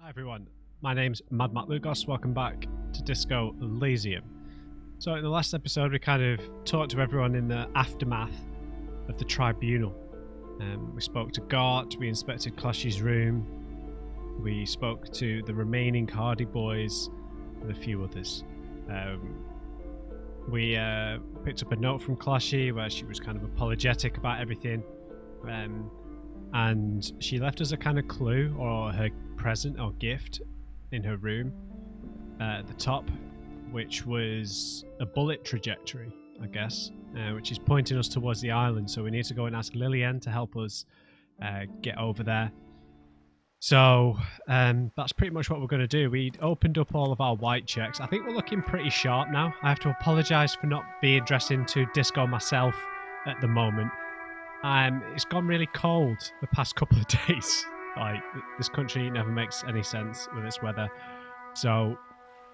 Hi everyone, my name's Mad Matt Lugos. Welcome back to Disco Elysium. So in the last episode we kind of talked to everyone in the aftermath of the tribunal. We spoke to Gart, we inspected Clashy's room, we spoke to the remaining Hardy boys and a few others. We picked up a note from Clashy where she was kind of apologetic about everything. And she left us a kind of clue or her present or gift in her room at the top, which was a bullet trajectory, I guess, which is pointing us towards the island. So we need to go and ask Lillian to help us get over there. So that's pretty much what we're going to do. We opened up all of our white checks. I think we're looking pretty sharp now. I have to apologise for not being dressed into disco myself at the moment. It's gone really cold the past couple of days. Like, this country never makes any sense with its weather. So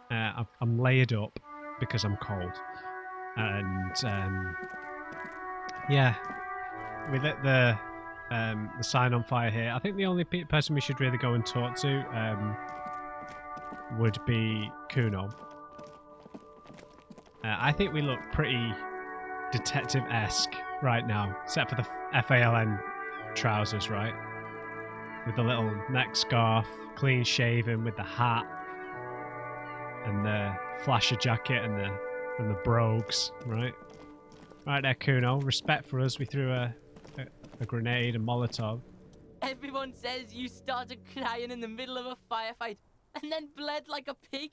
I'm layered up because I'm cold. And yeah, we lit the sign on fire here. I think the only person we should really go and talk to would be Kuno. I think we look pretty detective-esque right now, except for the FALN trousers, right? With the little neck scarf, clean shaven, with the hat and the flasher jacket and the brogues, right? Right there, Kuno. Respect for us. We threw a grenade, a Molotov. Everyone says you started crying in the middle of a firefight and then bled like a pig.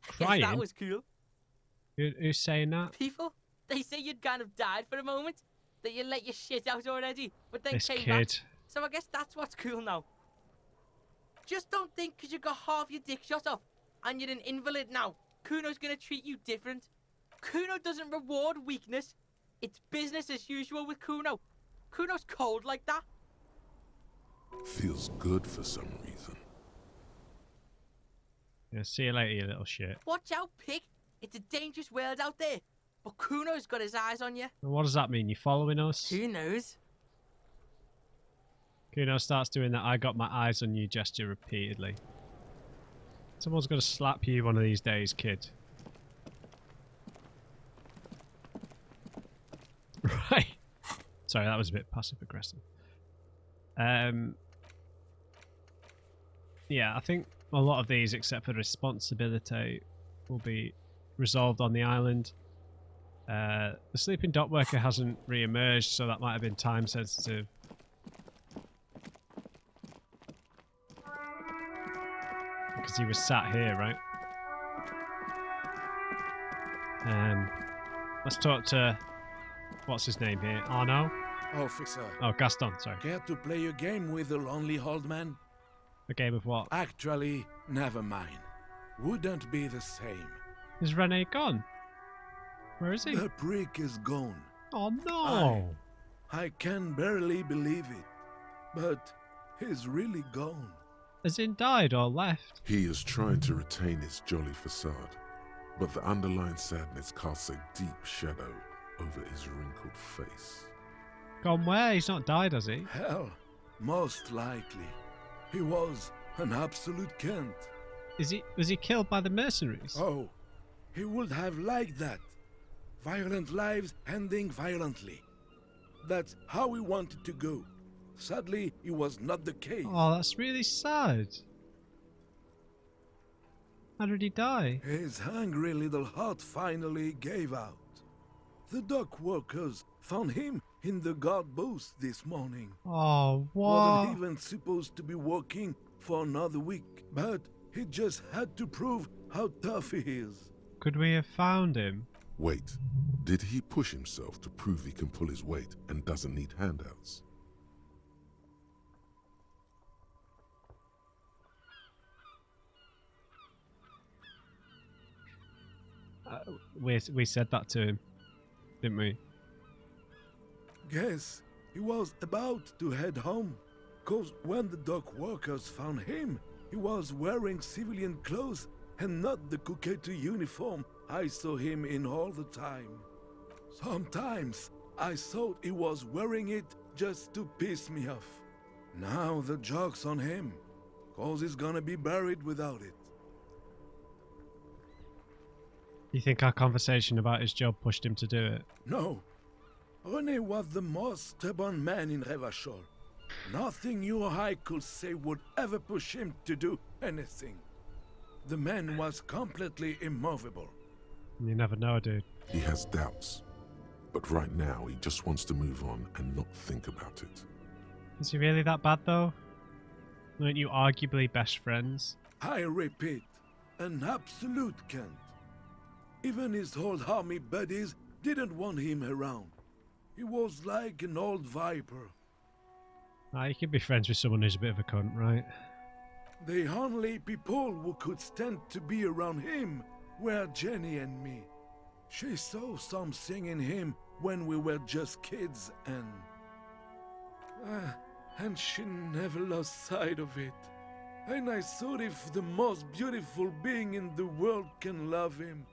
Crying? Guess that was cool. Who's saying that? People, they say you'd kind of died for a moment, that you let your shit out already, but then This came kid. back. So I guess that's what's cool now. Just don't think because you got half your dick shot off and you're an invalid now, Kuno's gonna treat you different. Kuno doesn't reward weakness. It's business as usual with Kuno. Kuno's cold like that. Feels good for some reason. Yeah, see you later, you little shit. Watch out, pig. It's a dangerous world out there. But Kuno's got his eyes on you. And what does that mean? You following us? Who knows? Kuno starts doing that I got my eyes on you gesture repeatedly. Someone's going to slap you one of these days, kid. Right. Sorry, that was a bit passive-aggressive. Yeah, I think a lot of these, except for responsibility, will be resolved on the island. The sleeping dock worker hasn't re-emerged, so that might have been time sensitive. Because he was sat here, right? Let's talk to what's his name here? Arno? Officer, Oh, Gaston, sorry. care to play a game with the lonely old man? A game of what? Actually, never mind. Wouldn't be the same. Is Rene gone? Where is he? The prick is gone. Oh no! I can barely believe it, but he's really gone. Has he died or left? He is trying to retain his jolly facade, but the underlying sadness casts a deep shadow over his wrinkled face. Gone where? He's not died, has he? Hell, most likely. He was an absolute cunt. Was he killed by the mercenaries? Oh, he would have liked that. Violent lives ending violently. That's how he wanted to go. Sadly, it was not the case. Oh, that's really sad. How did he die? His hungry little heart finally gave out. The dock workers found him in the guard booth this morning. Oh, what? Wasn't even supposed to be working for another week, but he just had to prove how tough he is. Could we have found him? Wait, did he push himself to prove he can pull his weight and doesn't need handouts? We said that to him, didn't we? Guess he was about to head home, 'cause when the dock workers found him, he was wearing civilian clothes and not the Kuketu uniform I saw him in all the time. Sometimes I thought he was wearing it just to piss me off. Now the joke's on him, 'cause he's gonna be buried without it. You think our conversation about his job pushed him to do it? No. René was the most stubborn man in Revachol. Nothing you or I could say would ever push him to do anything. The man was completely immovable. You never know, dude. He has doubts, but right now he just wants to move on and not think about it. Is he really that bad, though? Aren't you arguably best friends? I repeat, an absolute cunt. Even his old army buddies didn't want him around. He was like an old viper. You can be friends with someone who's a bit of a cunt, right? The only people who could stand to be around him were Jenny and me. She saw something in him when we were just kids and she never lost sight of it. And I thought if the most beautiful being in the world can love him,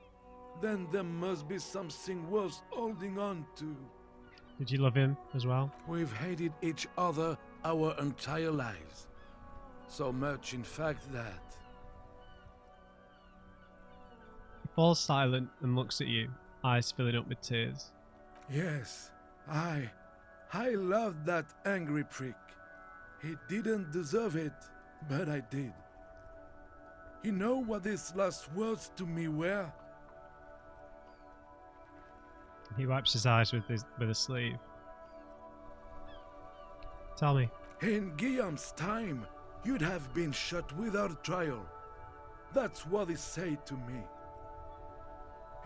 then there must be something worth holding on to. Did you love him as well? We've hated each other our entire lives. So much, in fact, that... He falls silent and looks at you, eyes filling up with tears. Yes, I loved that angry prick. He didn't deserve it, but I did. You know what his last words to me were? He wipes his eyes with a sleeve. Tell me. In Guillaume's time, you'd have been shot without trial. That's what he said to me.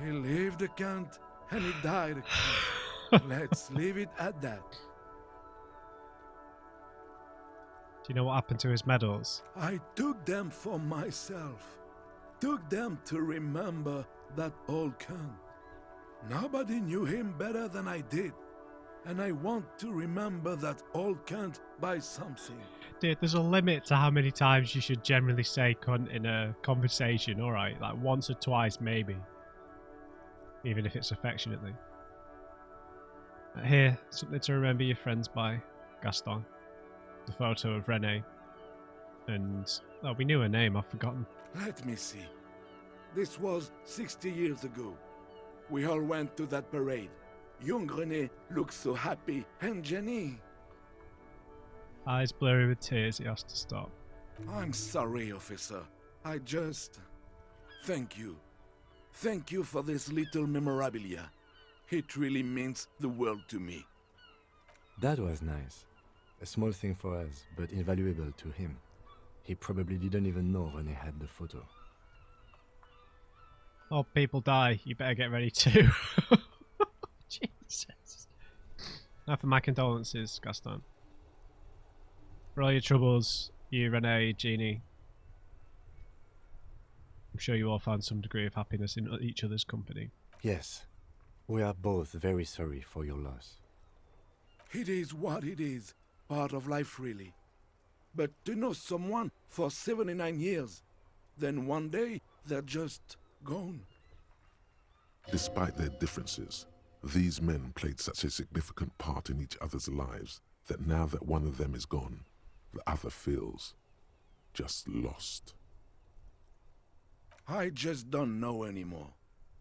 He lived a cunt and he died a cunt. Let's leave it at that. Do you know what happened to his medals? I took them for myself. Took them to remember that old cunt. Nobody knew him better than I did. And I want to remember that old cunt by something. Dude, there's a limit to how many times you should generally say cunt in a conversation, alright? Like once or twice, maybe. Even if it's affectionately. Here, something to remember your friends by, Gaston. The photo of Renee. And, oh, we knew her name, I've forgotten. Let me see. This was 60 years ago. We all went to that parade. Young René looked so happy, and Jenny... Eyes blurry with tears, he has to stop. I'm sorry, officer. I just... Thank you. Thank you for this little memorabilia. It really means the world to me. That was nice. A small thing for us, but invaluable to him. He probably didn't even know René had the photo. Oh, people die. You better get ready too. Jesus. Now for my condolences, Gaston. For all your troubles, you, Renee, Jeannie. I'm sure you all found some degree of happiness in each other's company. Yes. We are both very sorry for your loss. It is what it is. Part of life, really. But to know someone for 79 years, then one day they're just gone. Despite their differences, these men played such a significant part in each other's lives that now that one of them is gone, the other feels just lost. I just don't know anymore.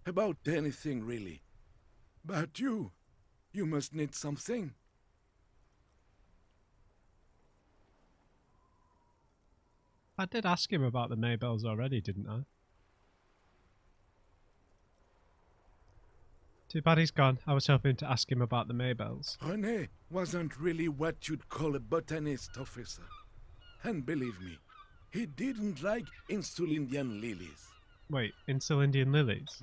About anything, really. But you must need something. I did ask him about the Maybells already, didn't I? Too bad he's gone. I was hoping to ask him about the Maybells. René wasn't really what you'd call a botanist, officer. And believe me, he didn't like Insulindian lilies. Wait, Insulindian lilies?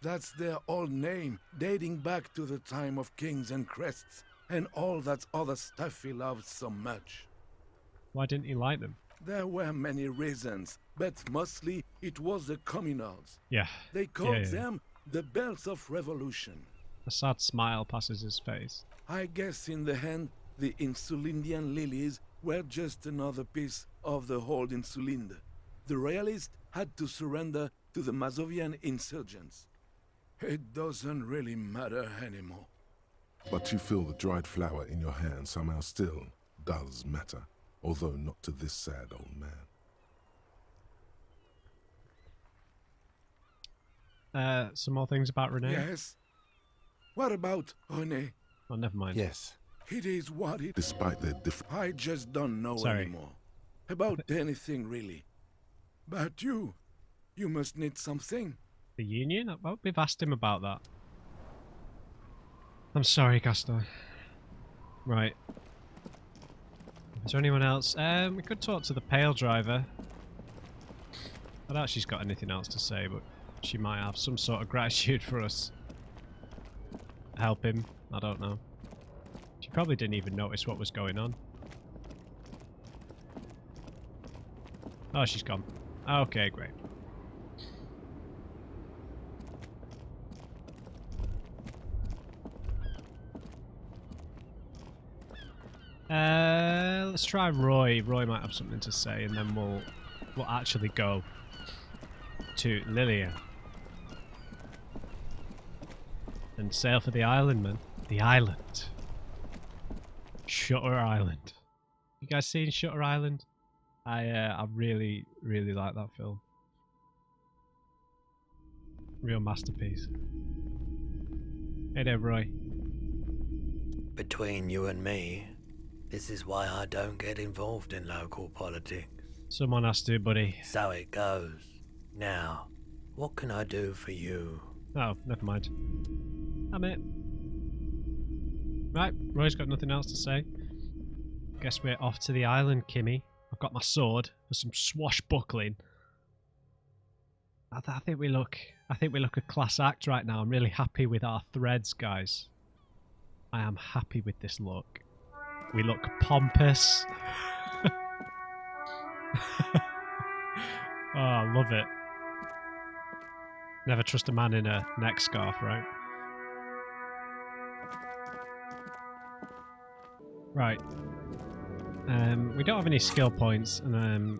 That's their old name, dating back to the time of kings and crests, and all that other stuff he loved so much. Why didn't he like them? There were many reasons, but mostly it was the communals. Yeah. They called them the bells of revolution. A sad smile passes his face. I guess in the end, the Insulindian lilies were just another piece of the whole Insulinde. The royalists had to surrender to the Mazovian insurgents. It doesn't really matter anymore. But you feel the dried flower in your hand somehow still does matter. although not to this sad old man. Some more things about Renee? Yes? What about René? Oh, never mind. Yes. It is what it... Despite their difference, I just don't know Sorry. anymore. About anything, really. But you must need something. The Union? Well, we've asked him about that. I'm sorry, Gaston. Right. Is there anyone else? We could talk to the Pale Driver. I doubt she's got anything else to say, but she might have some sort of gratitude for us. Help him. I don't know. She probably didn't even notice what was going on. Oh, she's gone. Okay, great. Let's try Roy. Roy might have something to say, and then we'll actually go to Lillian and sail for the island, man. The island. Shutter Island. You guys seen Shutter Island? I really, really like that film. Real masterpiece. Hey there, Roy. Between you and me, this is why I don't get involved in local politics. Someone has to, buddy. So it goes. Now, what can I do for you? Oh, never mind. I'm it. Right, Roy's got nothing else to say. Guess we're off to the island, Kimmy. I've got my sword for some swashbuckling. I think we look a class act right now. I'm really happy with our threads, guys. I am happy with this look. We look pompous. Oh, I love it. Never trust a man in a neck scarf, right? Right. We don't have any skill points, and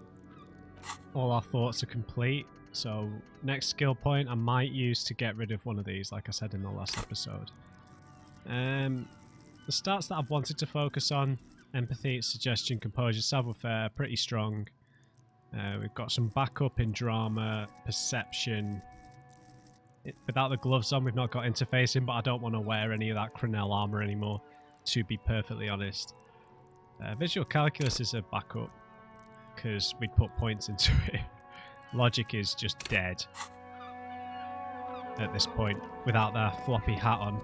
all our thoughts are complete. So next skill point I might use to get rid of one of these, like I said in the last episode. The stats that I've wanted to focus on: empathy, suggestion, composure, savoir-faire, pretty strong. We've got some backup in drama, perception. Without the gloves on, we've not got interfacing, but I don't want to wear any of that Crenel armor anymore, to be perfectly honest. Visual calculus is a backup, because we'd put points into it. Logic is just dead at this point, without their floppy hat on.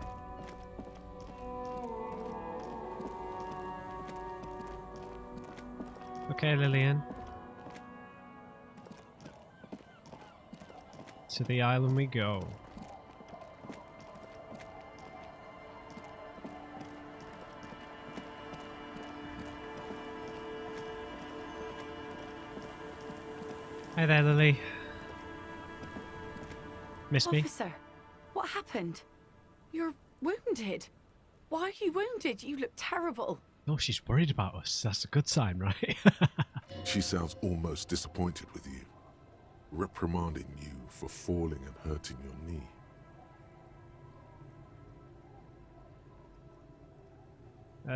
Okay, Lillian. To the island we go. Hi there, Lily. Miss me? Officer, what happened? You're wounded. Why are you wounded? You look terrible. No, she's worried about us. That's a good sign, right? she sounds almost disappointed with you, reprimanding you for falling and hurting your knee.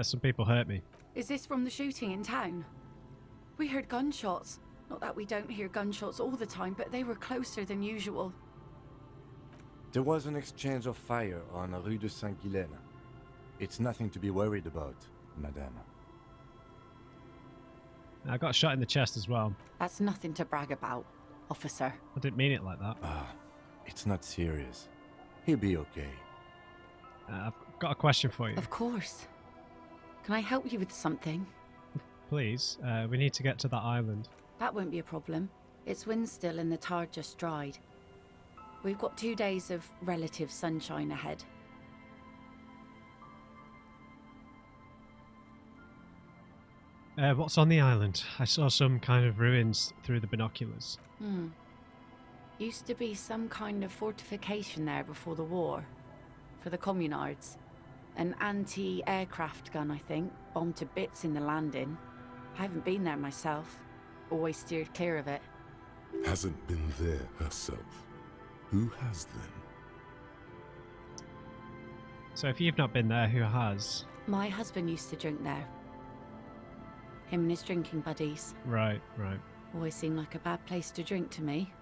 Some people hurt me. Is this from the shooting in town? We heard gunshots. Not that we don't hear gunshots all the time, but they were closer than usual. There was an exchange of fire on Rue de Saint-Guylaine. It's nothing to be worried about, madame. I got shot in the chest as well. That's nothing to brag about, officer. I didn't mean it like that. It's not serious. He'll be okay. I've got a question for you. Of course. Can I help you with something? Please, we need to get to that island. That won't be a problem. It's wind still and the tar just dried. We've got 2 days of relative sunshine ahead. What's on the island? I saw some kind of ruins through the binoculars. Used to be some kind of fortification there before the war. For the communards. An anti-aircraft gun, I think. Bombed to bits in the landing. I haven't been there myself. Always steered clear of it. Hasn't been there herself. Who has then? So if you've not been there, who has? My husband used to drink there. Him and his drinking buddies. Right. Always seemed like a bad place to drink to me.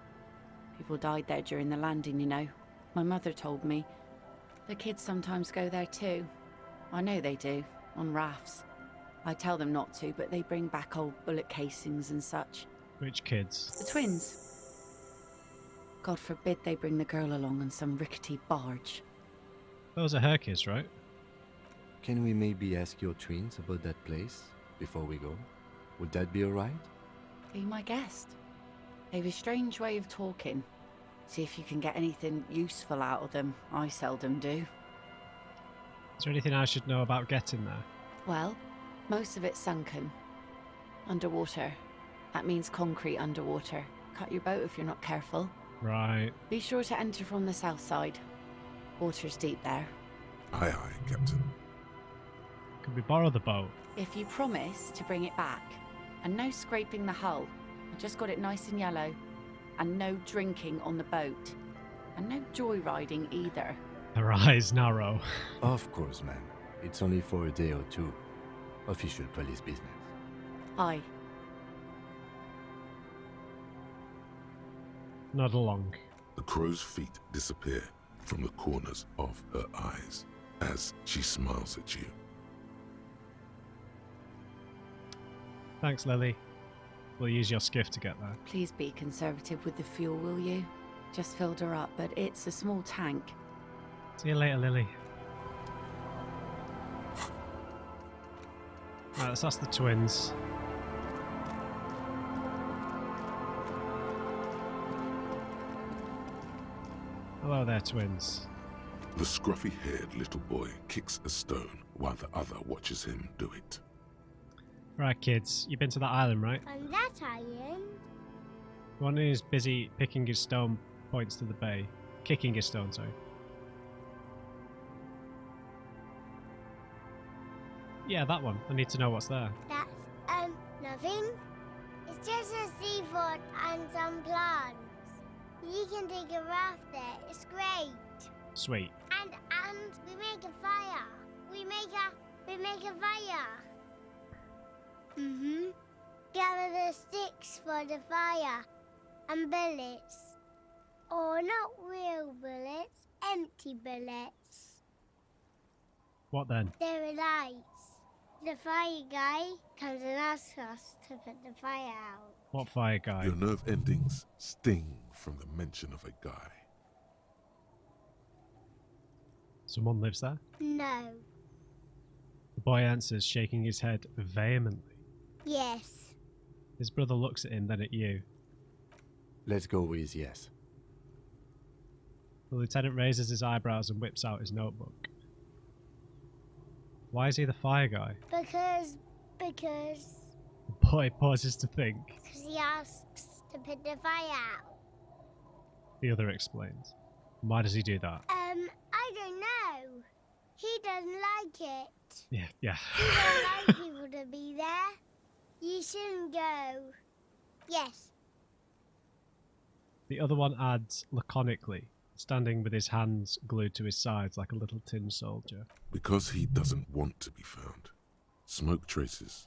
People died there during the landing, you know. My mother told me. The kids sometimes go there too. I know they do, on rafts. I tell them not to, but they bring back old bullet casings and such. Which kids? The twins. God forbid they bring the girl along on some rickety barge. Those are her kids, right? Can we maybe ask your twins about that place before we go? Would that be alright? Be my guest. They've a strange way of talking. See if you can get anything useful out of them. I seldom do. Is there anything I should know about getting there? Well, most of it's sunken. Underwater. That means concrete underwater. Cut your boat if you're not careful. Right. Be sure to enter from the south side. Water's deep there. Aye, aye, Captain. Could we borrow the boat? If you promise to bring it back. And no scraping the hull. I just got it nice and yellow. And no drinking on the boat. And no joyriding either. Her eyes narrow. Of course, ma'am. It's only for a day or two. Official police business. Aye. Nod along. The crow's feet disappear from the corners of her eyes as she smiles at you. Thanks, Lily. We'll use your skiff to get there. Please be conservative with the fuel, will you? Just filled her up, but it's a small tank. See you later, Lily. Right, let's ask the twins. Hello there, twins. The scruffy-haired little boy kicks a stone while the other watches him do it. Right, kids, you've been to that island, right? On that island? One who's busy picking his stone points to the bay. Kicking his stone, sorry. Yeah, that one. I need to know what's there. That's, nothing. It's just a seafort and some plants. You can take a raft there. It's great. Sweet. And we make a fire. We make a fire. Gather the sticks for the fire. And bullets. Or not real bullets, empty bullets. What then? They're lights. The fire guy comes and asks us to put the fire out. What fire guy? Your nerve endings sting from the mention of a guy. Someone lives there? No. The boy answers, shaking his head vehemently. Yes. His brother looks at him, then at you. Let's go with yes. The lieutenant raises his eyebrows and whips out his notebook. Why is he the fire guy? Because The boy pauses to think. he asks to put the fire out. The other explains. Why does he do that? I don't know. He doesn't like it. Yeah. He don't like people to be there. You shouldn't go. Yes. The other one adds laconically, standing with his hands glued to his sides like a little tin soldier. Because he doesn't want to be found. Smoke traces.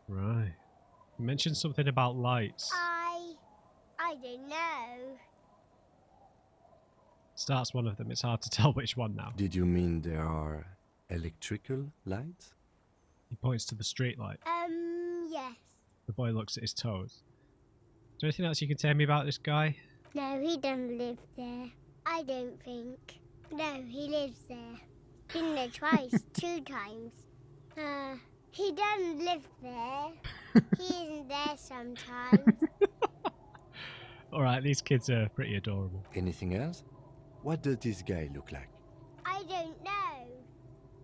Right. You mentioned something about lights. I don't know. Starts one of them. It's hard to tell which one now. Did you mean there are electrical lights? He points to the street light. Yes. The boy looks at his toes. Is there anything else you can tell me about this guy? No, he doesn't live there. I don't think. No, he lives there. Been there twice, 2 times. He doesn't live there. He isn't there sometimes. Alright, these kids are pretty adorable. Anything else? What does this guy look like? I don't know.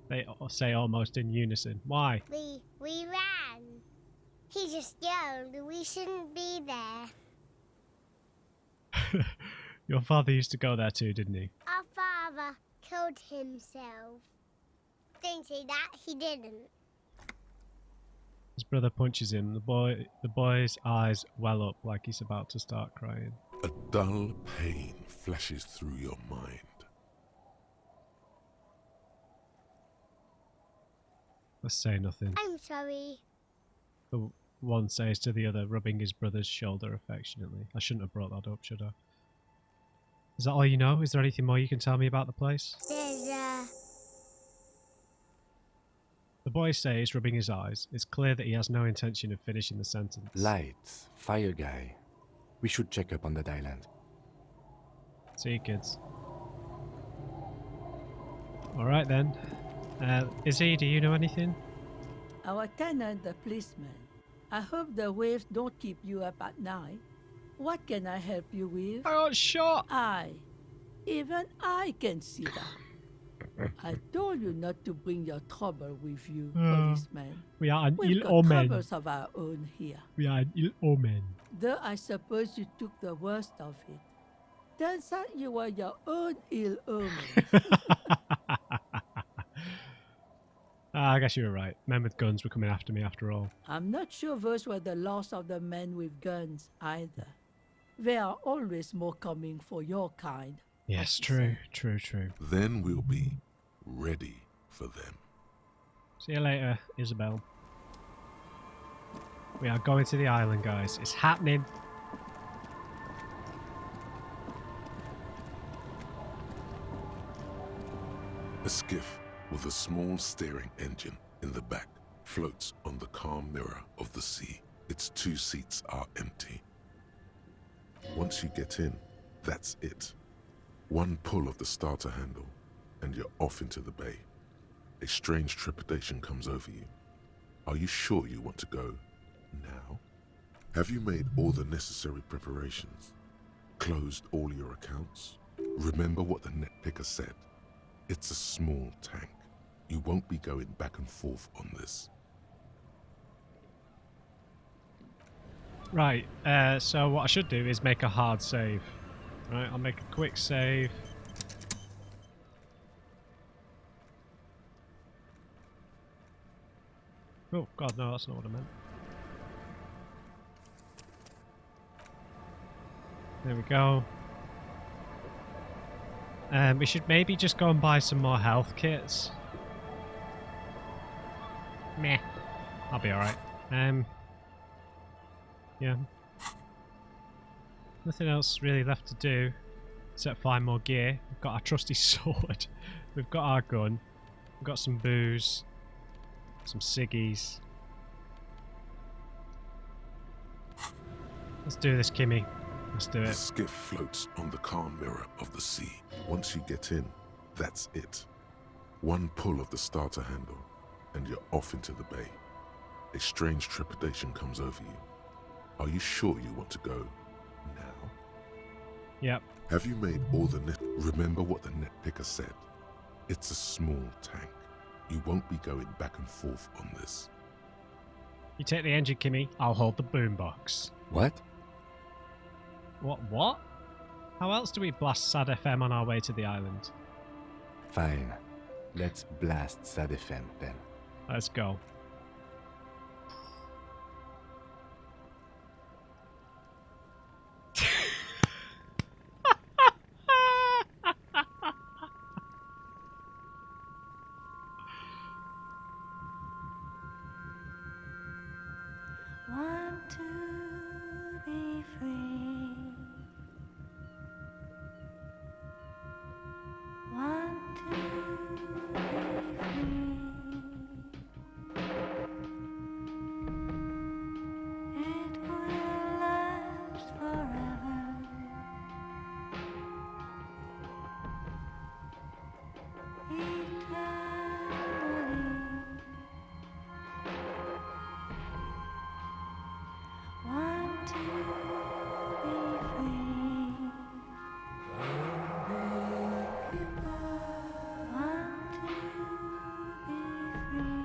They say almost in unison. Why? We ran. He just yelled we shouldn't be there. Your father used to go there too, didn't he? Our father killed himself. Don't say that, he didn't. His brother punches him. The boy's eyes well up like he's about to start crying. A dull pain flashes through your mind. Let's say nothing. I'm sorry. The one says to the other, rubbing his brother's shoulder affectionately. I shouldn't have brought that up, should I? Is that all you know? Is there anything more you can tell me about the place? The boy says, rubbing his eyes. It's clear that he has no intention of finishing the sentence. Lights, fire guy. We should check up on that island. See you, kids. Alright then. Izzy, do you know anything? Our tenant, the policeman. I hope the waves don't keep you up at night. What can I help you with? I got shot! Even I can see that. I told you not to bring your trouble with you, policeman. We are an We've ill got omen. troubles of our own here. We are an ill omen. Though I suppose you took the worst of it. Turns out you were your own ill omen. I guess you were right. Men with guns were coming after me after all. I'm not sure those were the last of the men with guns either. There are always more coming for your kind. Yes, true. Then we'll be ready for them. See you later, Isabel. We are going to the island, guys. It's happening. A skiff with a small steering engine in the back floats on the calm mirror of the sea. Its 2 seats are empty. Once you get in, that's it. One pull of the starter handle, and you're off into the bay. A strange trepidation comes over you. Are you sure you want to go now? Have you made all the necessary preparations? Closed all your accounts? Remember what the net picker said. It's a small tank. You won't be going back and forth on this. Right, so what I should do is make a hard save. Right, I'll make a quick save. Oh, God, no, that's not what I meant. There we go. We should maybe just go and buy some more health kits. Meh. I'll be alright. Yeah. Nothing else really left to do except find more gear. We've got our trusty sword. We've got our gun. We've got some booze. Some ciggies. Let's do this, Kimmy. Let's do The it. skiff floats on the calm mirror of the sea. Once you get in, that's it. One pull of the starter handle, and you're off into the bay. A strange trepidation comes over you. Are you sure you want to go now? Yep. Have you made all the net? Remember what the net picker said. It's a small tank. You won't be going back and forth on this. You take the engine, Kimmy. I'll hold the boombox. What? What? How else do we blast Sad FM on our way to the island? Fine. Let's blast Sad FM then. Let's go. Want to be free. Want to be free. It will last forever. Eternally. Want to be free. Want to be free.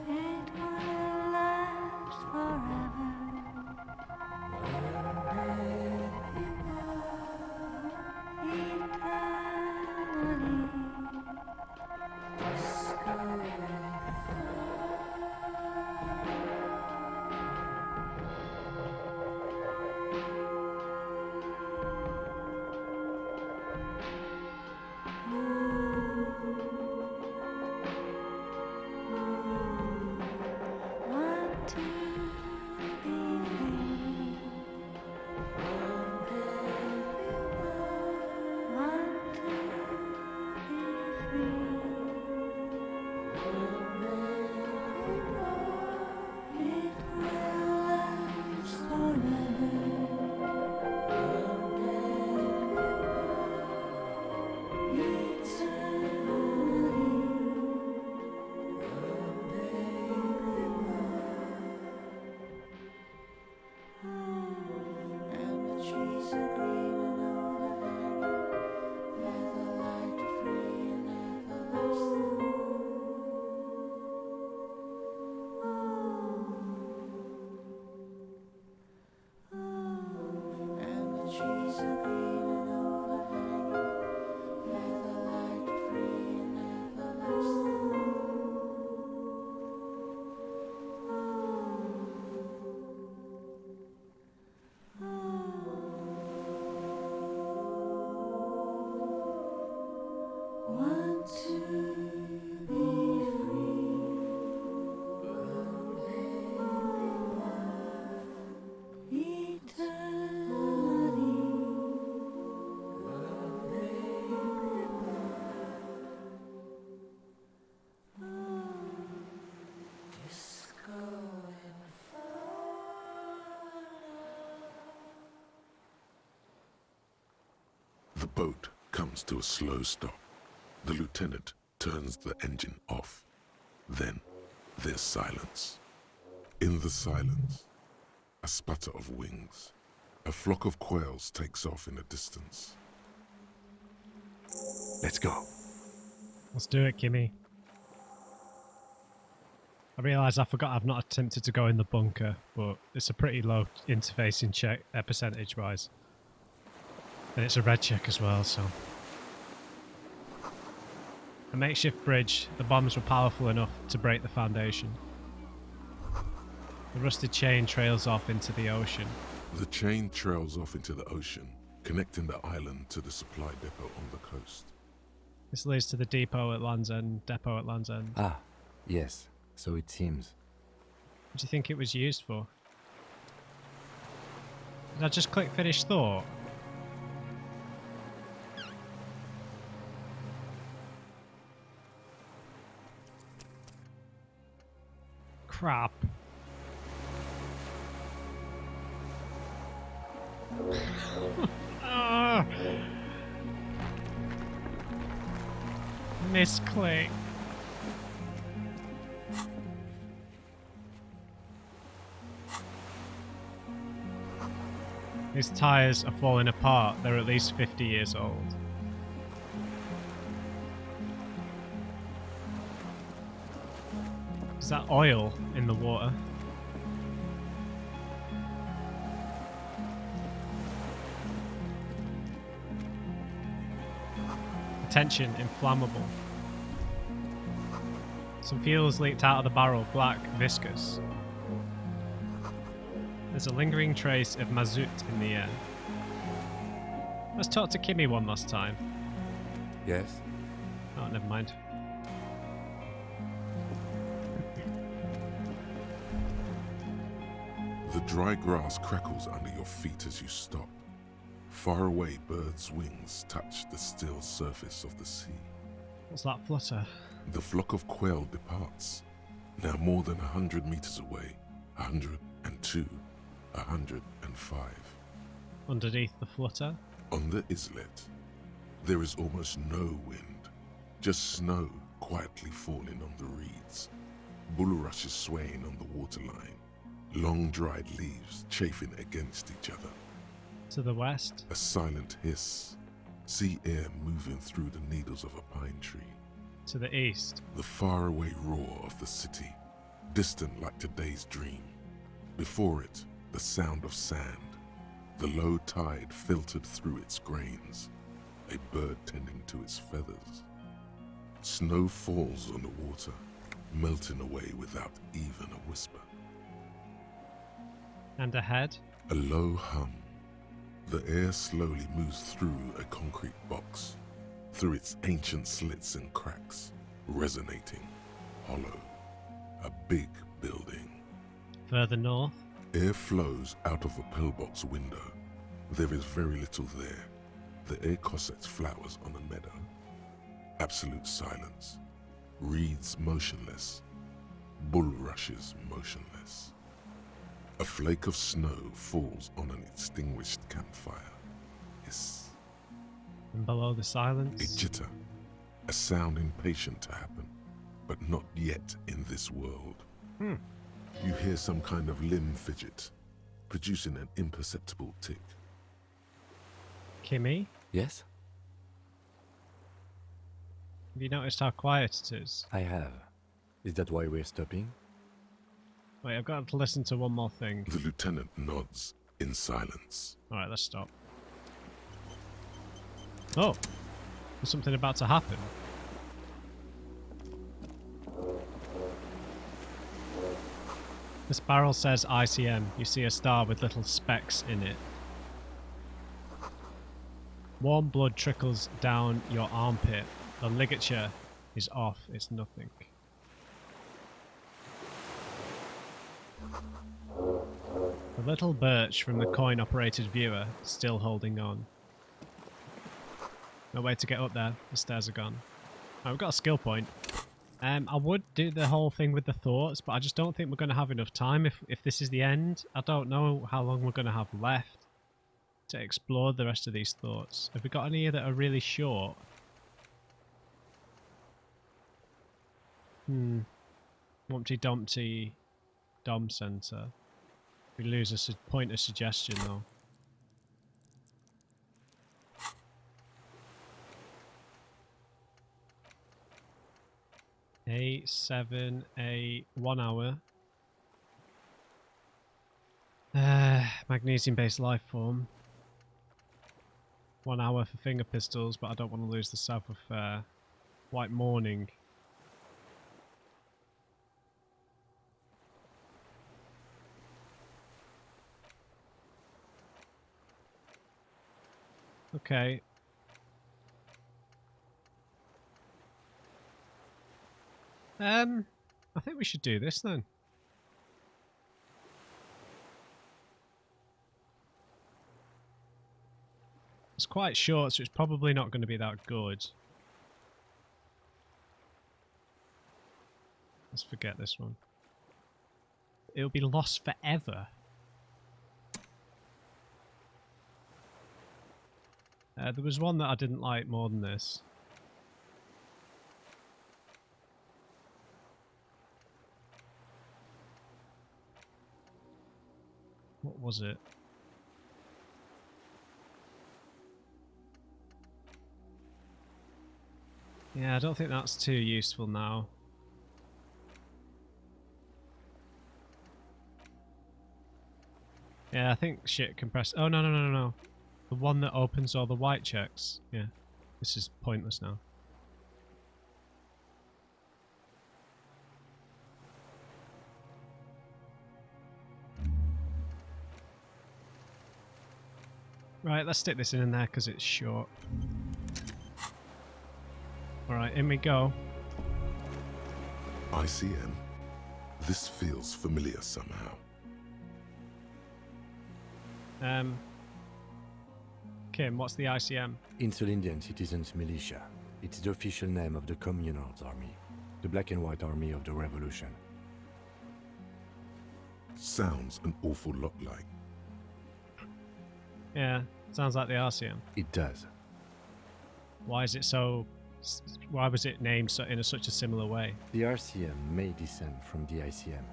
It will last forever. Eternally. boat comes to a slow stop. The lieutenant turns the engine off. Then there's silence. In the silence, a sputter of wings. A flock of quails takes off in the distance. Let's go. Let's do it, Kimmy. I realise I forgot I've not attempted to go in the bunker, but it's a pretty low interfacing check percentage-wise. And it's a red check as well, so... A makeshift bridge. The bombs were powerful enough to break the foundation. The rusted chain trails off into the ocean. The chain trails off into the ocean, connecting the island to the supply depot on the coast. This leads to the depot at Land's End. Depot at Land's End. Ah, yes. So it seems. What do you think it was used for? Did I just click finish thought? Crap. Ah. Misclick. His tyres are falling apart. They're at least 50 years old. Is that oil in the water? Attention, inflammable. Some fuels leaked out of the barrel, black, viscous. There's a lingering trace of mazout in the air. Let's talk to Kimmy one last time. Yes? Oh, never mind. The dry grass crackles under your feet as you stop. Far away, birds' wings touch the still surface of the sea. What's that flutter? The flock of quail departs, now more than 100 meters away, 102, 105. Underneath the flutter? On the islet, there is almost no wind, just snow quietly falling on the reeds, bulrushes swaying on the waterline, long dried leaves chafing against each other. To the west? A silent hiss, sea air moving through the needles of a pine tree. To the east? The faraway roar of the city, distant like today's dream. Before it, the sound of sand, the low tide filtered through its grains, a bird tending to its feathers. Snow falls on the water, melting away without even a whisper. And ahead? A low hum. The air slowly moves through a concrete box, through its ancient slits and cracks, resonating, hollow. A big building. Further north? Air flows out of a pillbox window. There is very little there. The air cossets flowers on a meadow. Absolute silence. Reeds motionless. Bulrushes motionless. A flake of snow falls on an extinguished campfire. Hiss. And below the silence? A jitter. A sound impatient to happen, but not yet in this world. You hear some kind of limb fidget, producing an imperceptible tick. Kimmy? Yes? Have you noticed how quiet it is? I have. Is that why we're stopping? Wait, I've got to listen to one more thing. The lieutenant nods in silence. Alright, let's stop. Oh! There's something about to happen. This barrel says ICM. You see a star with little specks in it. Warm blood trickles down your armpit. The ligature is off. It's nothing. The little birch from the coin-operated viewer still holding on. No way to get up there. The stairs are gone. Right, we've got a skill point. I would do the whole thing with the thoughts, but I just don't think we're going to have enough time if this is the end. I don't know how long we're going to have left to explore the rest of these thoughts. Have we got any that are really short? Humpty Dumpty Dom Center. We lose a point of suggestion though. 8, 7, 8, 1 hour. Magnesium-based life form. 1 hour for finger pistols, but I don't want to lose the South of White Morning. Okay. I think we should do this then. It's quite short, so it's probably not going to be that good. Let's forget this one. It'll be lost forever. There was one that I didn't like more than this. What was it? Yeah, I don't think that's too useful now. Yeah, I think shit compressed. Oh, no. The one that opens all the white checks. Yeah, this is pointless now. Right, let's stick this in there because it's short. Alright, in we go. ICM? This feels familiar somehow. Kim, what's the ICM? Insulindian Citizens Militia. It's the official name of the Communards Army, the black and white army of the Revolution. Sounds an awful lot like. Yeah, sounds like the RCM. It does. Why is it so... Why was it named in such a similar way? The RCM may descend from the ICM.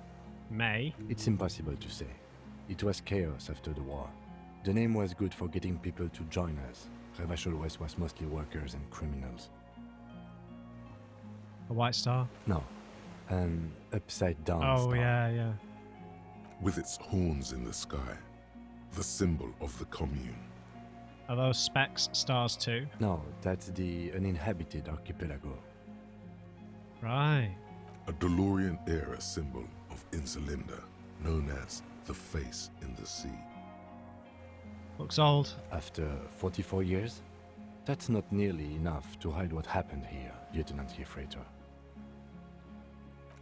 May? It's impossible to say. It was chaos after the war. The name was good for getting people to join us. Revachol West was mostly workers and criminals. A white star? No, an upside-down star. Oh, yeah. With its horns in the sky, the symbol of the commune. Are those specks stars too? No, that's the uninhabited archipelago. Right. A DeLorean-era symbol of Insulinda, known as the face in the sea. Looks old. After 44 years? That's not nearly enough to hide what happened here, Lieutenant Gefreiter.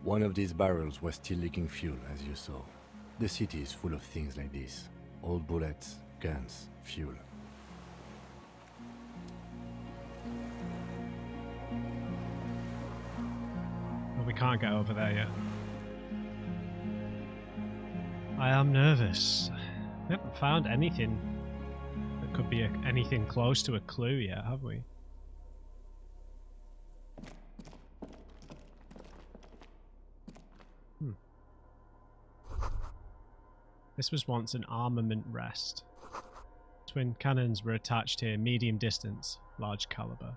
One of these barrels was still leaking fuel, as you saw. The city is full of things like this. Old bullets, guns, fuel. Well, we can't get over there yet. I am nervous. We haven't found anything that could be anything close to a clue yet, have we? This was once an armament rest. Twin cannons were attached here, medium distance, large caliber.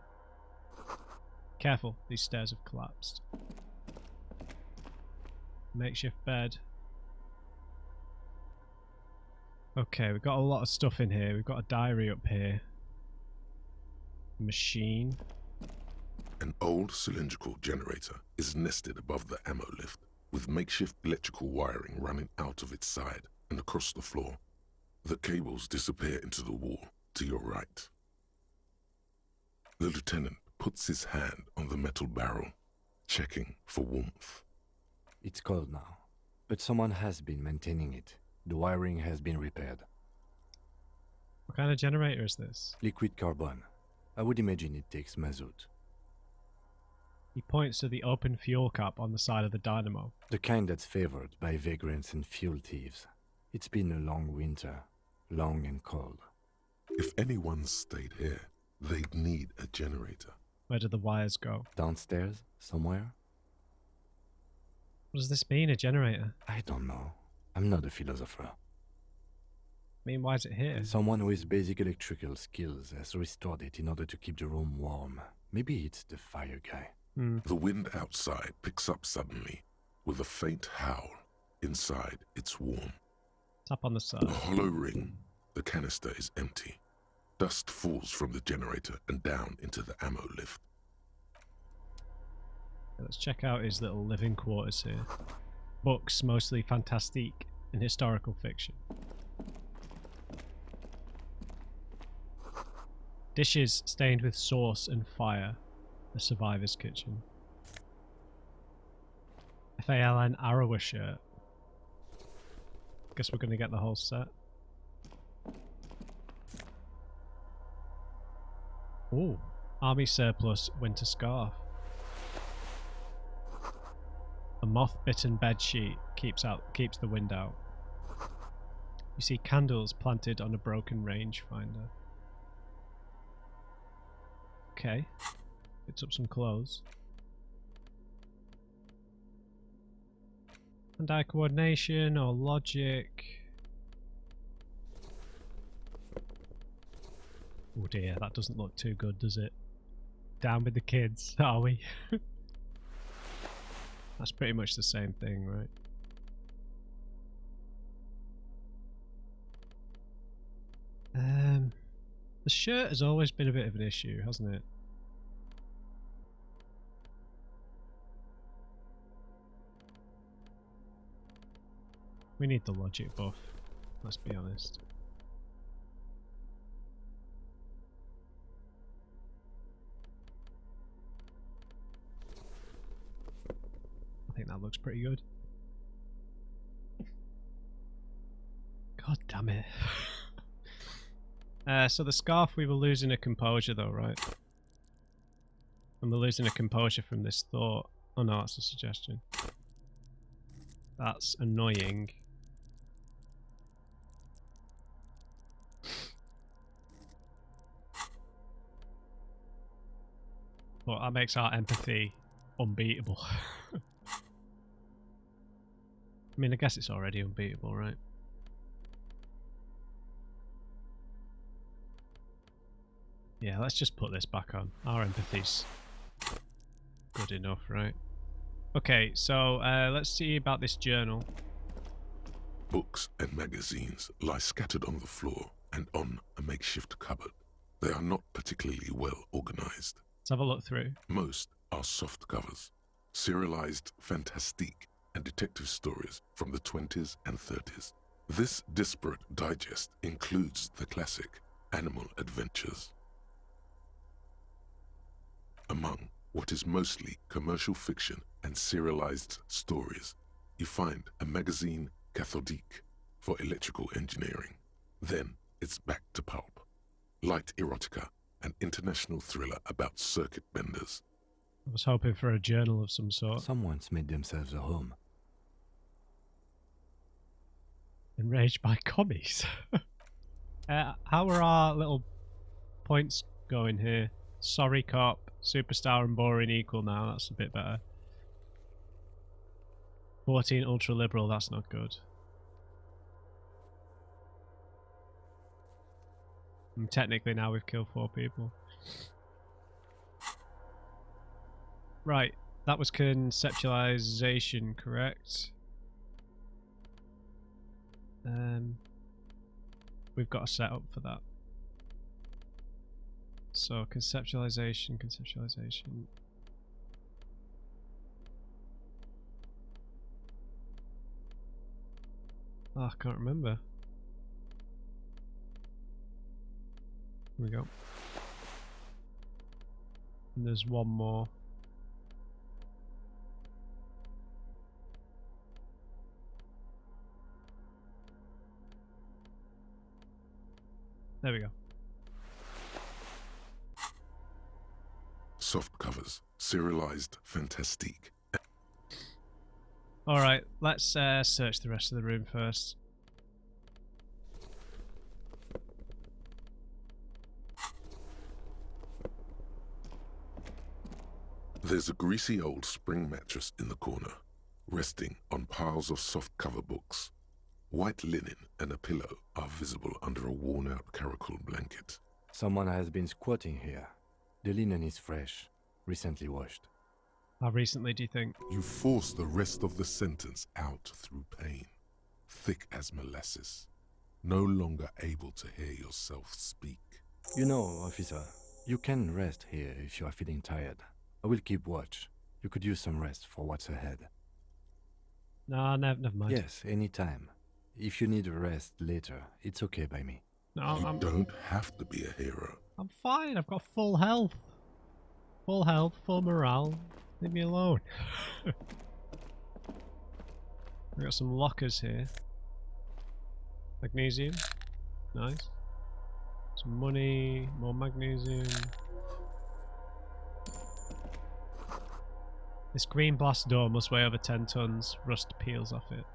Careful, these stairs have collapsed. Makeshift bed. Okay, we've got a lot of stuff in here. We've got a diary up here. Machine. An old cylindrical generator is nested above the ammo lift, with makeshift electrical wiring running out of its side and across the floor. The cables disappear into the wall to your right. The lieutenant puts his hand on the metal barrel, checking for warmth. It's cold now, but someone has been maintaining it. The wiring has been repaired. What kind of generator is this? Liquid carbon. I would imagine it takes mazout. He points to the open fuel cap on the side of the dynamo. The kind that's favored by vagrants and fuel thieves. It's been a long winter, long and cold. If anyone stayed here, they'd need a generator. Where do the wires go? Downstairs, somewhere? What does this mean, a generator? I don't know. I'm not a philosopher. I mean, why is it here? Someone with basic electrical skills has restored it in order to keep the room warm. Maybe it's the fire guy. The wind outside picks up suddenly, with a faint howl. Inside, it's warm. Tap on the side. A hollow ring. The canister is empty. Dust falls from the generator and down into the ammo lift. Let's check out his little living quarters here. Books, mostly fantastique and historical fiction. Dishes stained with sauce and fire. The survivor's kitchen. FALN Arawa shirt. Guess we're going to get the whole set. Ooh, army surplus winter scarf. A moth-bitten bed sheet keeps the wind out. You see candles planted on a broken rangefinder. Okay, picks up some clothes. Hand-eye coordination or logic. Oh dear, that doesn't look too good, does it? Down with the kids, are we? That's pretty much the same thing, right? The shirt has always been a bit of an issue, hasn't it? We need the logic buff, let's be honest. I think that looks pretty good. God damn it. So the scarf, we were losing a composure though, right? And we're losing a composure from this thought. Oh no, that's a suggestion. That's annoying. But that makes our empathy unbeatable. I mean, I guess it's already unbeatable, right? Yeah, let's just put this back on. Our empathy's good enough, right? Okay, so let's see about this journal. Books and magazines lie scattered on the floor and on a makeshift cupboard. They are not particularly well organized. Let's have a look through. Most are soft covers, serialized fantastique and detective stories from the 20s and 30s. This disparate digest includes the classic Animal Adventures. Among what is mostly commercial fiction and serialized stories, you find a magazine cathodique for electrical engineering. Then it's back to pulp. Light erotica, an international thriller about circuit benders. I was hoping for a journal of some sort. Someone's made themselves a home. Enraged by commies. How are our little points going here? Sorry cop, superstar and boring equal now, that's a bit better. 14 ultra liberal, that's not good. And technically now we've killed 4 people. Right, that was conceptualization, correct? We've got a setup for that. So conceptualization. Oh, I can't remember. Here we go. And there's one more. There we go. Soft covers, serialized fantastique. Alright, let's search the rest of the room first. There's a greasy old spring mattress in the corner, resting on piles of soft-cover books. White linen and a pillow are visible under a worn-out caracal blanket. Someone has been squatting here. The linen is fresh, recently washed. How recently do you think? You force the rest of the sentence out through pain, thick as molasses, no longer able to hear yourself speak. You know, officer, you can rest here if you are feeling tired. I will keep watch. You could use some rest for what's ahead. No, never mind. Yes, anytime. If you need a rest later, it's okay by me. No, You don't have to be a hero. I'm fine. I've got full health. Full health, full morale. Leave me alone. We've got some lockers here. Magnesium. Nice. Some money. More magnesium. This green blast door must weigh over 10 tons. Rust peels off it.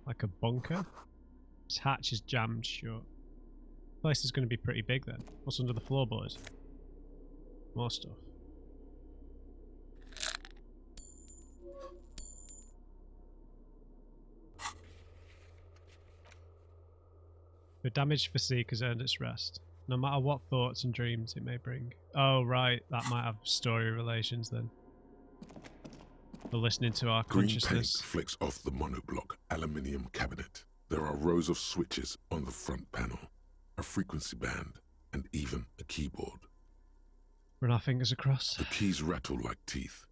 Like a bunker. This hatch is jammed shut. This place is going to be pretty big then. What's under the floorboards? More stuff. The damaged physique has earned its rest, no matter what thoughts and dreams it may bring. Oh right, that might have story relations then. We're listening to our Green paint consciousness. flicks off the monoblock aluminium cabinet. There are rows of switches on the front panel, a frequency band, and even a keyboard. Run our fingers across. The keys rattle like teeth.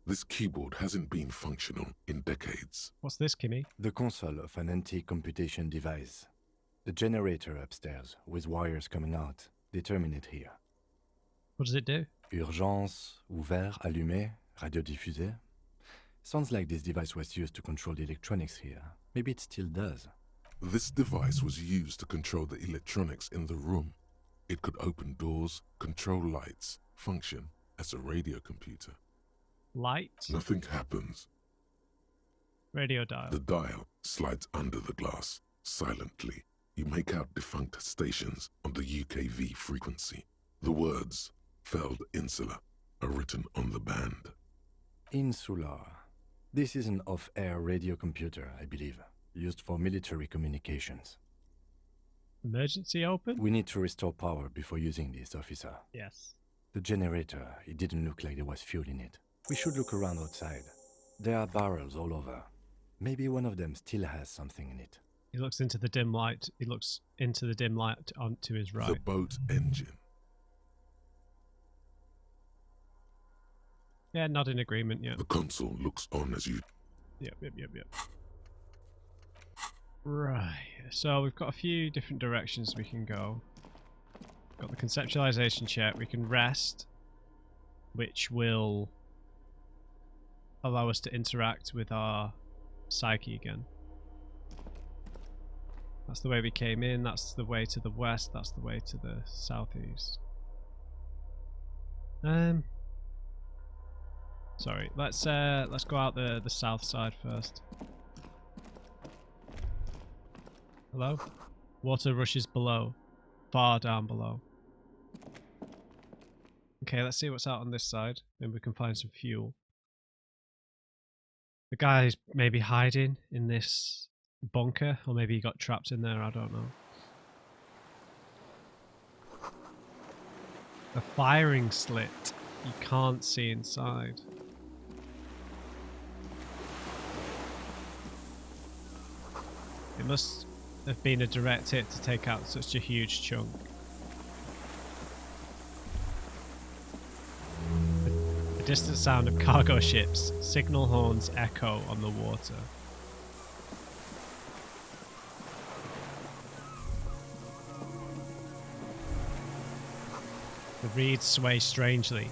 This keyboard hasn't been functional in decades. What's this, Kimmy? The console of an anti-computation device. The generator upstairs, with wires coming out. They terminate here. What does it do? Urgence, ouvert, allumé, radiodiffusé. Sounds like this device was used to control the electronics here. Maybe it still does. This device was used to control the electronics in the room. It could open doors, control lights, function as a radio computer. Light? Nothing happens. Radio dial. The dial slides under the glass, silently. You make out defunct stations on the UKV frequency. The words, Feld Insula, are written on the band. Insular. This is an off-air radio computer, I believe, used for military communications. Emergency open? We need to restore power before using this, officer. Yes. The generator, it didn't look like there was fuel in it. We should look around outside. There are barrels all over. Maybe one of them still has something in it. He looks into the dim light. He looks into the dim light onto his right. The boat engine. Yeah, nod in agreement, yeah. The console looks on as you... Yep. Right, so we've got a few different directions we can go. Got the conceptualization check. We can rest, which will allow us to interact with our psyche again. That's the way we came in, that's the way to the west, that's the way to the southeast. Sorry, let's go out the south side first. Hello? Water rushes below. Far down below. Okay, let's see what's out on this side. Maybe we can find some fuel. The guy's maybe hiding in this bunker, or maybe he got trapped in there, I don't know. A firing slit. You can't see inside. It must have been a direct hit to take out such a huge chunk. The distant sound of cargo ships, signal horns echo on the water. The reeds sway strangely.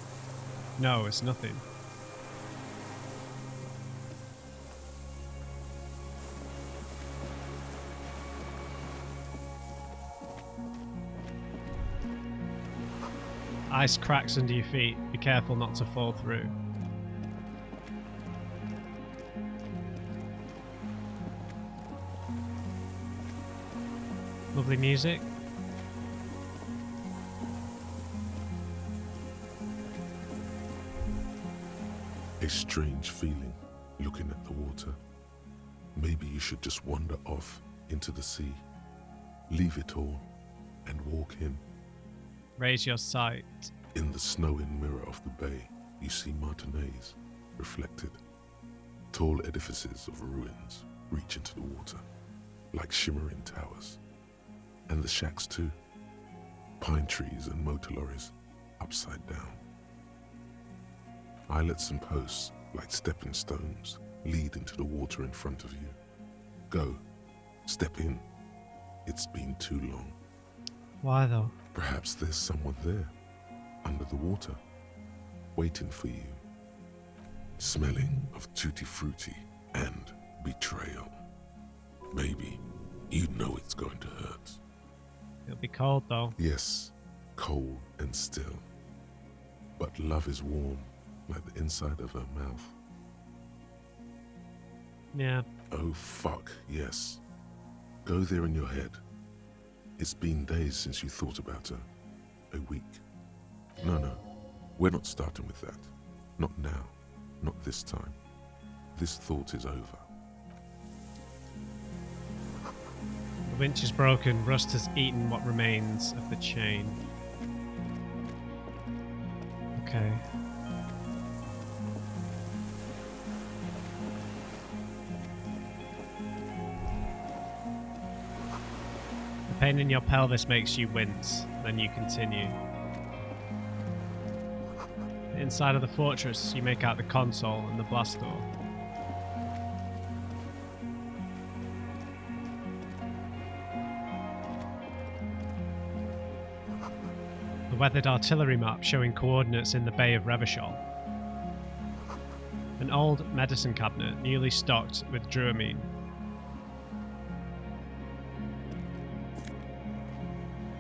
No, it's nothing. Ice cracks under your feet. Be careful not to fall through. Lovely music. A strange feeling looking at the water. Maybe you should just wander off into the sea, leave it all, and walk in. Raise your sight. In the snowing mirror of the bay, you see Martinez reflected. Tall edifices of ruins reach into the water, like shimmering towers. And the shacks too. Pine trees and motor lorries, upside down. Islets and posts, like stepping stones, lead into the water in front of you. Go, step in. It's been too long. Why though? Perhaps there's someone there, under the water, waiting for you. Smelling of tutti frutti and betrayal. Maybe you know it's going to hurt. It'll be cold though. Yes, cold and still. But love is warm, like the inside of her mouth. Yeah. Oh fuck, yes. Go there in your head. It's been days since you thought about her. A week. No, we're not starting with that. Not now. Not this time. This thought is over. The winch is broken. Rust has eaten what remains of the chain. Okay. The pain in your pelvis makes you wince. Then you continue. Inside of the fortress, you make out the console and the blast door. The weathered artillery map showing coordinates in the Bay of Revachol. An old medicine cabinet newly stocked with Dramamine.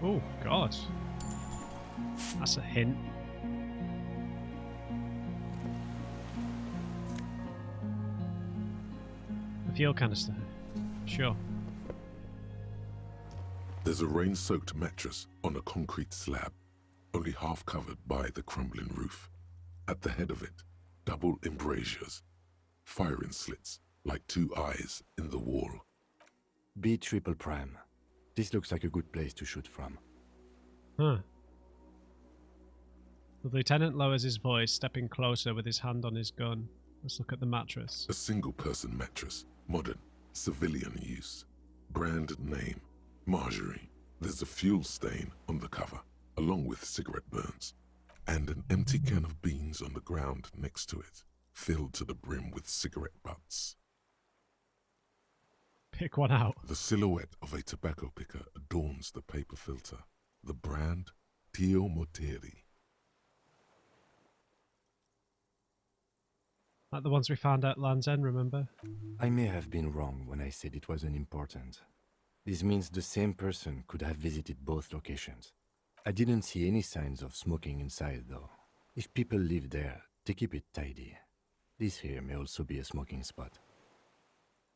Oh, God. That's a hint. A fuel canister. Sure. There's a rain-soaked mattress on a concrete slab, only half covered by the crumbling roof. At the head of it, double embrasures, firing slits like two eyes in the wall. B triple prime. This looks like a good place to shoot from. Huh. The lieutenant lowers his voice, stepping closer with his hand on his gun. Let's look at the mattress. A single-person mattress, modern, civilian use. Brand name, Marjorie. There's a fuel stain on the cover, along with cigarette burns, and an empty can of beans on the ground next to it, filled to the brim with cigarette butts. Pick one out. The silhouette of a tobacco picker adorns the paper filter. The brand, Tio Moteri. Like the ones we found at Land's End, remember? I may have been wrong when I said it wasn't important. This means the same person could have visited both locations. I didn't see any signs of smoking inside, though. If people live there, they keep it tidy. This here may also be a smoking spot.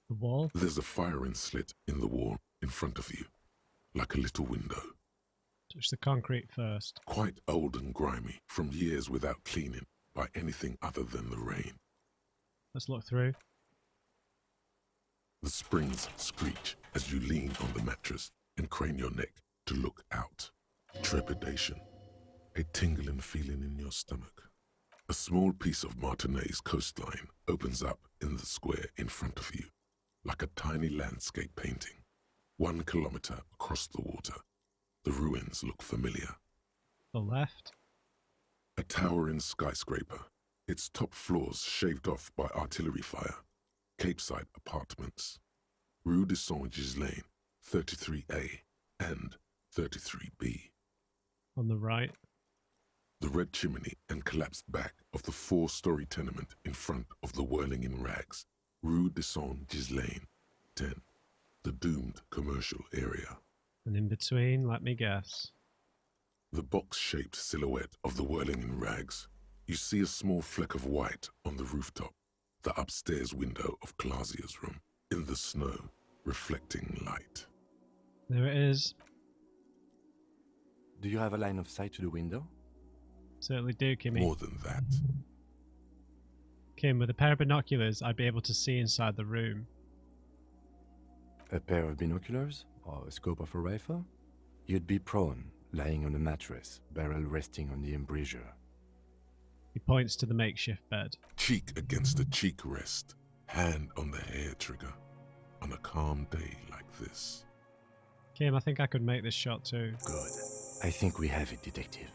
The wall? There's a firing slit in the wall in front of you, like a little window. Touch the concrete first. Quite old and grimy, from years without cleaning by anything other than the rain. Let's look through. The springs screech as you lean on the mattress and crane your neck to look out. Trepidation, a tingling feeling in your stomach. A small piece of Martinez coastline opens up in the square in front of you, like a tiny landscape painting. 1 kilometer across the water. The ruins look familiar. The left. A towering skyscraper, its top floors shaved off by artillery fire. Capeside apartments. Rue de Saint-Ghislain, 33A and 33B. On the right. The red chimney and collapsed back of the 4-story tenement in front of the Whirling in Rags, Rue de Saint-Ghislain, 10, the doomed commercial area. And in between, let me guess. The box-shaped silhouette of the Whirling in Rags. You see a small fleck of white on the rooftop, the upstairs window of Clausia's room, in the snow, reflecting light. There it is. Do you have a line of sight to the window? Certainly do, Kimmy. More than that. Kim, with a pair of binoculars, I'd be able to see inside the room. A pair of binoculars? Or a scope of a rifle? You'd be prone, lying on a mattress, barrel resting on the embrasure. He points to the makeshift bed. Cheek against a cheek rest, hand on the hair trigger, on a calm day like this. Kim, I think I could make this shot too. Good. I think we have it, Detective.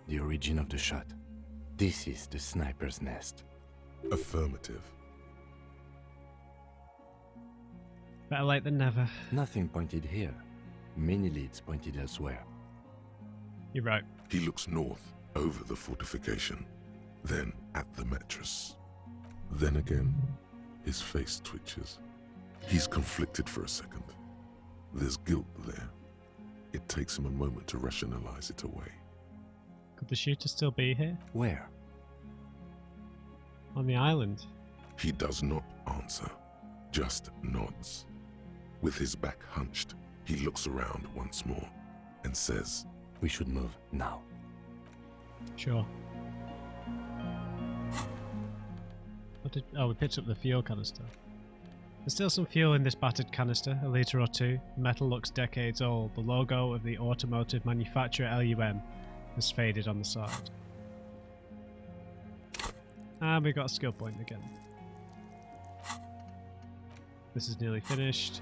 The origin of the shot. This is the sniper's nest. Affirmative. Better late than never. Nothing pointed here. Many leads pointed elsewhere. You're right. He looks north, over the fortification, then at the mattress. Then again, his face twitches. He's conflicted for a second. There's guilt there. It takes him a moment to rationalize it away. Could the shooter still be here? Where? On the island? He does not answer, just nods. With his back hunched, he looks around once more and says, We should move now. Sure. Oh, we picked up the fuel canister. There's still some fuel in this battered canister, a litre or two. The metal looks decades old. The logo of the automotive manufacturer LUM has faded on the side. And we got a skill point again. This is nearly finished.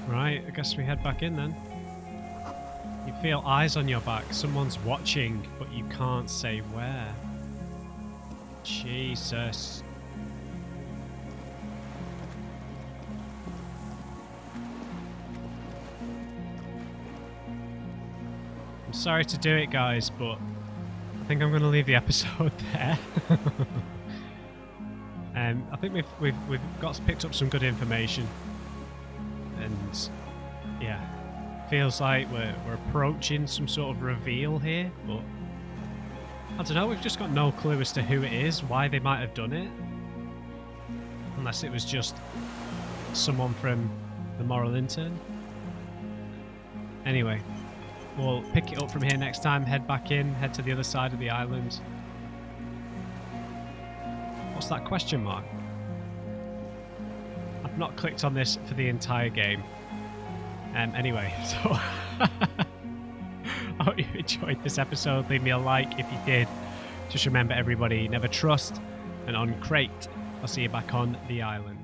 Right, I guess we head back in then. You feel eyes on your back. Someone's watching, but you can't say where. Jesus. I'm sorry to do it, guys, but I think I'm going to leave the episode there. I think we've got picked up some good information, and yeah, feels like we're approaching some sort of reveal here, but I don't know. We've just got no clue as to who it is, why they might have done it, unless it was just someone from the Moral Intern. Anyway, we'll pick it up from here next time. Head back in, head to the other side of the island. What's that question mark? I've not clicked on this for the entire game. Anyway, so I hope you enjoyed this episode. Leave me a like if you did. Just remember, everybody, never trust, and on crate, I'll see you back on the island.